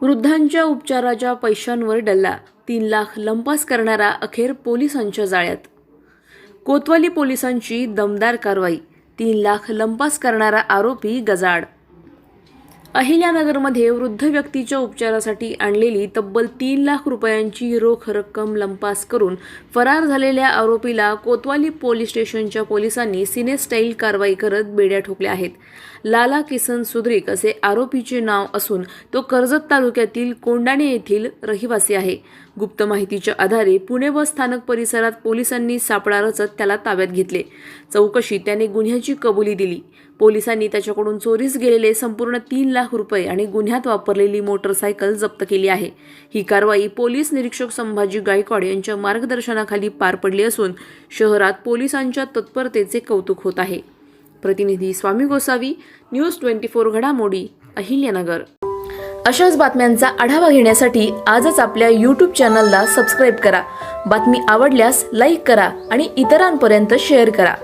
वृद्धांच्या उपचाराच्या पैशांवर डल्ला, 3 लाख लंपास करणारा अखेर पोलिसांच्या जाळ्यात। कोतवाली पोलिसांची दमदार कारवाई, 3 लाख लंपास करणारा आरोपी गजाआड। अहिल्यानगरमध्ये वृद्ध व्यक्तीच्या उपचारासाठी आणलेली तब्बल 3 लाख रुपयांची रोख रक्कम लंपास करून फरार झालेल्या आरोपीला कोतवाली पोलीस स्टेशनच्या पोलिसांनी सिनेस्टाईल कारवाई करत बेड्या ठोकल्या आहेत। लाला किसन सुद्रिक असे आरोपीचे नाव असून तो कर्जत तालुक्यातील कोंडाणे येथील रहिवासी आहे। गुप्त माहितीच्या आधारे पुणे बस स्थानक परिसरात पोलिसांनी सापळा रचत त्याला ताब्यात घेतले। चौकशीत त्याने गुन्ह्याची कबुली दिली। पोलिसांनी त्याच्याकडून चोरीस गेलेले संपूर्ण 3 लाख रुपये आणि गुन्ह्यात वापरलेली मोटरसायकल जप्त केली आहे। ही कारवाई पोलीस निरीक्षक संभाजी गायकवाड यांच्या मार्गदर्शनाखाली पार पडली असून शहरात पोलिसांच्या तत्परतेचे कौतुक होत आहे। प्रतिनिधी स्वामी गोसावी, न्यूज 24 घडामोडी, अहिल्यानगर। अशाच बातम्यांचा आढावा घेण्यासाठी आजच आपल्या YouTube चॅनलला सबस्क्राईब करा। बातमी आवडल्यास लाईक करा आणि इतरांपर्यंत शेअर करा।